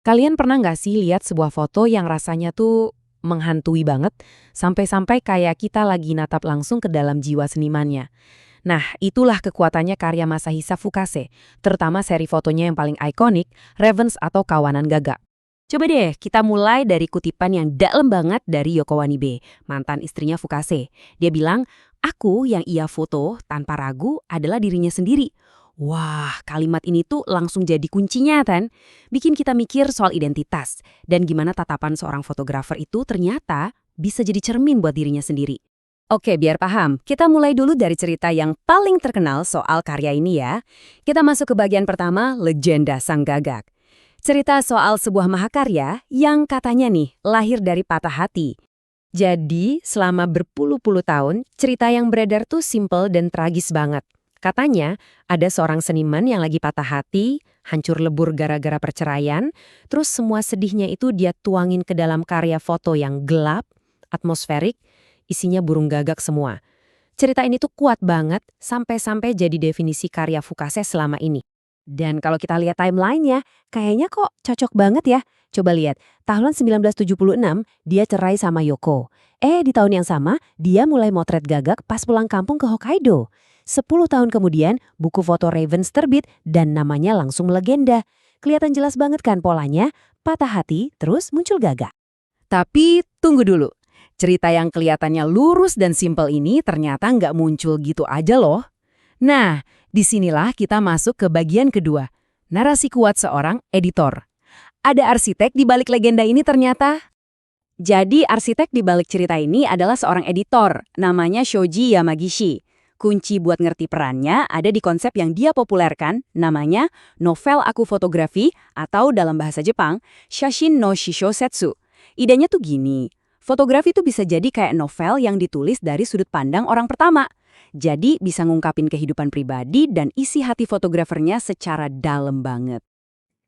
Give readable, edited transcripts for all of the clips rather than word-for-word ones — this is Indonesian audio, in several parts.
Kalian pernah nggak sih lihat sebuah foto yang rasanya tuh menghantui banget, sampai-sampai kayak kita lagi natap langsung ke dalam jiwa senimannya? Nah, itulah kekuatannya karya Masahisa Fukase, terutama seri fotonya yang paling ikonik, Revenge atau Kawanan Gagak. Coba deh, kita mulai dari kutipan yang dalam banget dari Yoko Wanibe, mantan istrinya Fukase. Dia bilang, aku yang ia foto tanpa ragu adalah dirinya sendiri. Wah, kalimat ini tuh langsung jadi kuncinya kan? Bikin kita mikir soal identitas, dan gimana tatapan seorang fotografer itu ternyata bisa jadi cermin buat dirinya sendiri. Oke, biar paham, kita mulai dulu dari cerita yang paling terkenal soal karya ini ya. Kita masuk ke bagian pertama, Legenda Sang Gagak. Cerita soal sebuah mahakarya yang katanya nih lahir dari patah hati. Jadi, selama berpuluh-puluh tahun, cerita yang beredar tuh simple dan tragis banget. Katanya, ada seorang seniman yang lagi patah hati, hancur lebur gara-gara perceraian, terus semua sedihnya itu dia tuangin ke dalam karya foto yang gelap, atmosferik, isinya burung gagak semua. Cerita ini tuh kuat banget, sampai-sampai jadi definisi karya Fukase selama ini. Dan kalau kita lihat timeline-nya, kayaknya kok cocok banget ya. Coba lihat, tahun 1976 dia cerai sama Yoko. Di tahun yang sama, dia mulai motret gagak pas pulang kampung ke Hokkaido. 10 tahun kemudian, buku foto Ravens terbit dan namanya langsung melegenda. Kelihatan jelas banget kan polanya, patah hati terus muncul gagak. Tapi tunggu dulu, cerita yang kelihatannya lurus dan simpel ini ternyata nggak muncul gitu aja loh. Nah, disinilah kita masuk ke bagian kedua, narasi kuat seorang editor. Ada arsitek di balik legenda ini ternyata. Jadi arsitek di balik cerita ini adalah seorang editor, namanya Shoji Yamagishi. Kunci buat ngerti perannya ada di konsep yang dia populerkan, namanya novel aku fotografi atau dalam bahasa Jepang, Shashin no Shishosetsu. Idenya tuh gini, fotografi tuh bisa jadi kayak novel yang ditulis dari sudut pandang orang pertama. Jadi bisa ngungkapin kehidupan pribadi dan isi hati fotografernya secara dalam banget.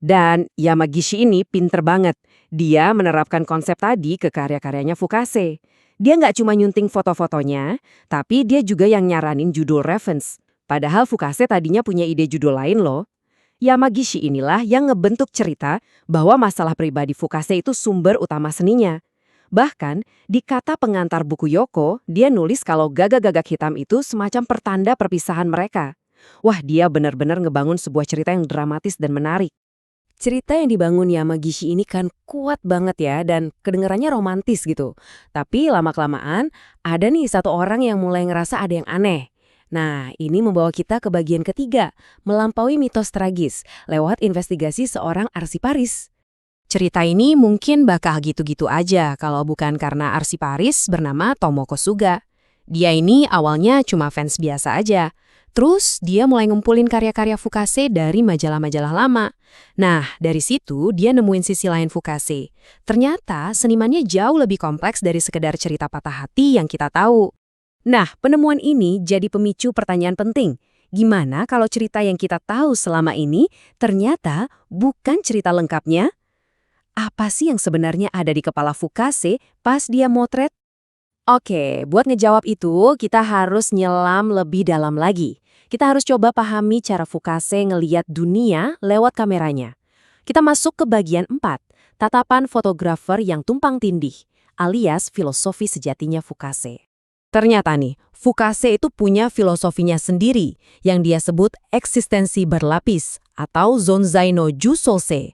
Dan Yamagishi ini pinter banget. Dia menerapkan konsep tadi ke karya-karyanya Fukase. Dia nggak cuma nyunting foto-fotonya, tapi dia juga yang nyaranin judul reference. Padahal Fukase tadinya punya ide judul lain loh. Yamagishi inilah yang ngebentuk cerita bahwa masalah pribadi Fukase itu sumber utama seninya. Bahkan, di kata pengantar buku Yoko, dia nulis kalau gagak-gagak hitam itu semacam pertanda perpisahan mereka. Wah, dia benar-benar ngebangun sebuah cerita yang dramatis dan menarik. Cerita yang dibangun Yamagishi ini kan kuat banget ya dan kedengarannya romantis gitu. Tapi lama-kelamaan ada nih satu orang yang mulai ngerasa ada yang aneh. Nah, ini membawa kita ke bagian ketiga, melampaui mitos tragis lewat investigasi seorang arsiparis. Cerita ini mungkin bakal gitu-gitu aja kalau bukan karena arsiparis bernama Tomoko Suga. Dia ini awalnya cuma fans biasa aja. Terus dia mulai ngumpulin karya-karya Fukase dari majalah-majalah lama. Nah, dari situ dia nemuin sisi lain Fukase. Ternyata senimannya jauh lebih kompleks dari sekedar cerita patah hati yang kita tahu. Nah, penemuan ini jadi pemicu pertanyaan penting. Gimana kalau cerita yang kita tahu selama ini ternyata bukan cerita lengkapnya? Apa sih yang sebenarnya ada di kepala Fukase pas dia motret? Oke, buat ngejawab itu, kita harus nyelam lebih dalam lagi. Kita harus coba pahami cara Fukase ngeliat dunia lewat kameranya. Kita masuk ke bagian 4, tatapan fotografer yang tumpang tindih, alias filosofi sejatinya Fukase. Ternyata nih, Fukase itu punya filosofinya sendiri, yang dia sebut eksistensi berlapis, atau Zonzai no Jusose.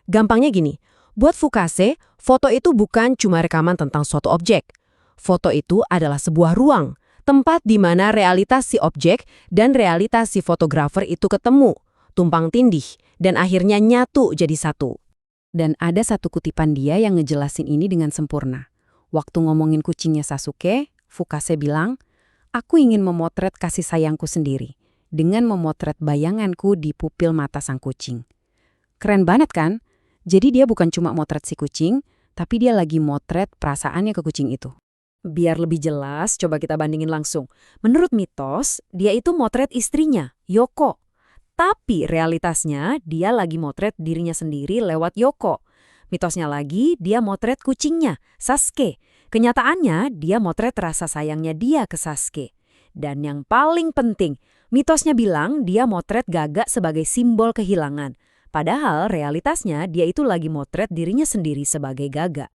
Gampangnya gini, buat Fukase, foto itu bukan cuma rekaman tentang suatu objek. Foto itu adalah sebuah ruang, tempat di mana realitas si objek dan realitas si fotografer itu ketemu, tumpang tindih, dan akhirnya nyatu jadi satu. Dan ada satu kutipan dia yang ngejelasin ini dengan sempurna. Waktu ngomongin kucingnya Sasuke, Fukase bilang, aku ingin memotret kasih sayangku sendiri, dengan memotret bayanganku di pupil mata sang kucing. Keren banget kan? Jadi dia bukan cuma motret si kucing, tapi dia lagi motret perasaannya ke kucing itu. Biar lebih jelas, coba kita bandingin langsung. Menurut mitos, dia itu motret istrinya, Yoko. Tapi realitasnya, dia lagi motret dirinya sendiri lewat Yoko. Mitosnya lagi, dia motret kucingnya, Sasuke. Kenyataannya, dia motret rasa sayangnya dia ke Sasuke. Dan yang paling penting, mitosnya bilang dia motret gagak sebagai simbol kehilangan. Padahal realitasnya dia itu lagi motret dirinya sendiri sebagai Gaga.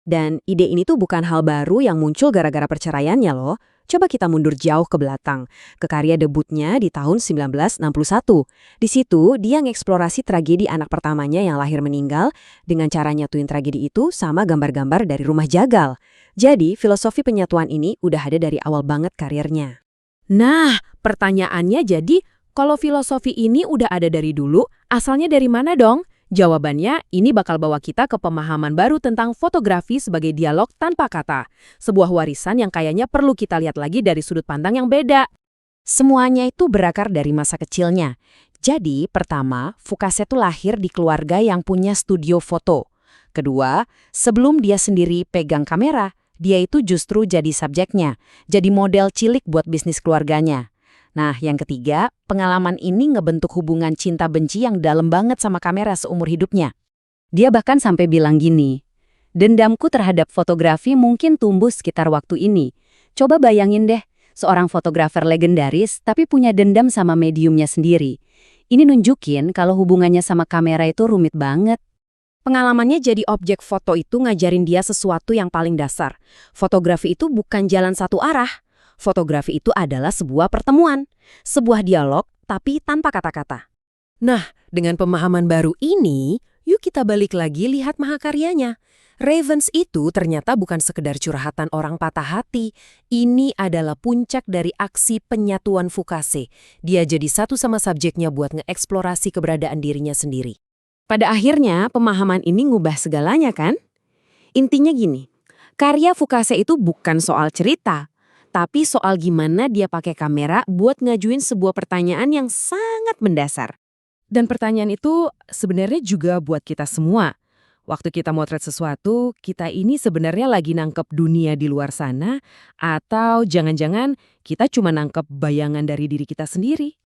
Dan ide ini tuh bukan hal baru yang muncul gara-gara perceraiannya loh. Coba kita mundur jauh ke belakang, ke karya debutnya di tahun 1961. Di situ, dia ngeksplorasi tragedi anak pertamanya yang lahir meninggal dengan cara nyatuin tragedi itu sama gambar-gambar dari rumah jagal. Jadi, filosofi penyatuan ini udah ada dari awal banget karirnya. Nah, pertanyaannya jadi, kalau filosofi ini udah ada dari dulu, asalnya dari mana dong? Jawabannya, ini bakal bawa kita ke pemahaman baru tentang fotografi sebagai dialog tanpa kata. Sebuah warisan yang kayaknya perlu kita lihat lagi dari sudut pandang yang beda. Semuanya itu berakar dari masa kecilnya. Jadi, pertama, Fukase tuh lahir di keluarga yang punya studio foto. Kedua, sebelum dia sendiri pegang kamera, dia itu justru jadi subjeknya, jadi model cilik buat bisnis keluarganya. Nah, yang ketiga, pengalaman ini ngebentuk hubungan cinta-benci yang dalam banget sama kamera seumur hidupnya. Dia bahkan sampai bilang gini, dendamku terhadap fotografi mungkin tumbuh sekitar waktu ini. Coba bayangin deh, seorang fotografer legendaris tapi punya dendam sama mediumnya sendiri. Ini nunjukin kalau hubungannya sama kamera itu rumit banget. Pengalamannya jadi objek foto itu ngajarin dia sesuatu yang paling dasar. Fotografi itu bukan jalan satu arah. Fotografi itu adalah sebuah pertemuan, sebuah dialog, tapi tanpa kata-kata. Nah, dengan pemahaman baru ini, yuk kita balik lagi lihat mahakaryanya. Ravens itu ternyata bukan sekedar curhatan orang patah hati. Ini adalah puncak dari aksi penyatuan Fukase. Dia jadi satu sama subjeknya buat ngeeksplorasi keberadaan dirinya sendiri. Pada akhirnya, pemahaman ini ngubah segalanya kan? Intinya gini, karya Fukase itu bukan soal cerita, tapi soal gimana dia pakai kamera buat ngajuin sebuah pertanyaan yang sangat mendasar. Dan pertanyaan itu sebenarnya juga buat kita semua. Waktu kita motret sesuatu, kita ini sebenarnya lagi nangkep dunia di luar sana, atau jangan-jangan kita cuma nangkep bayangan dari diri kita sendiri.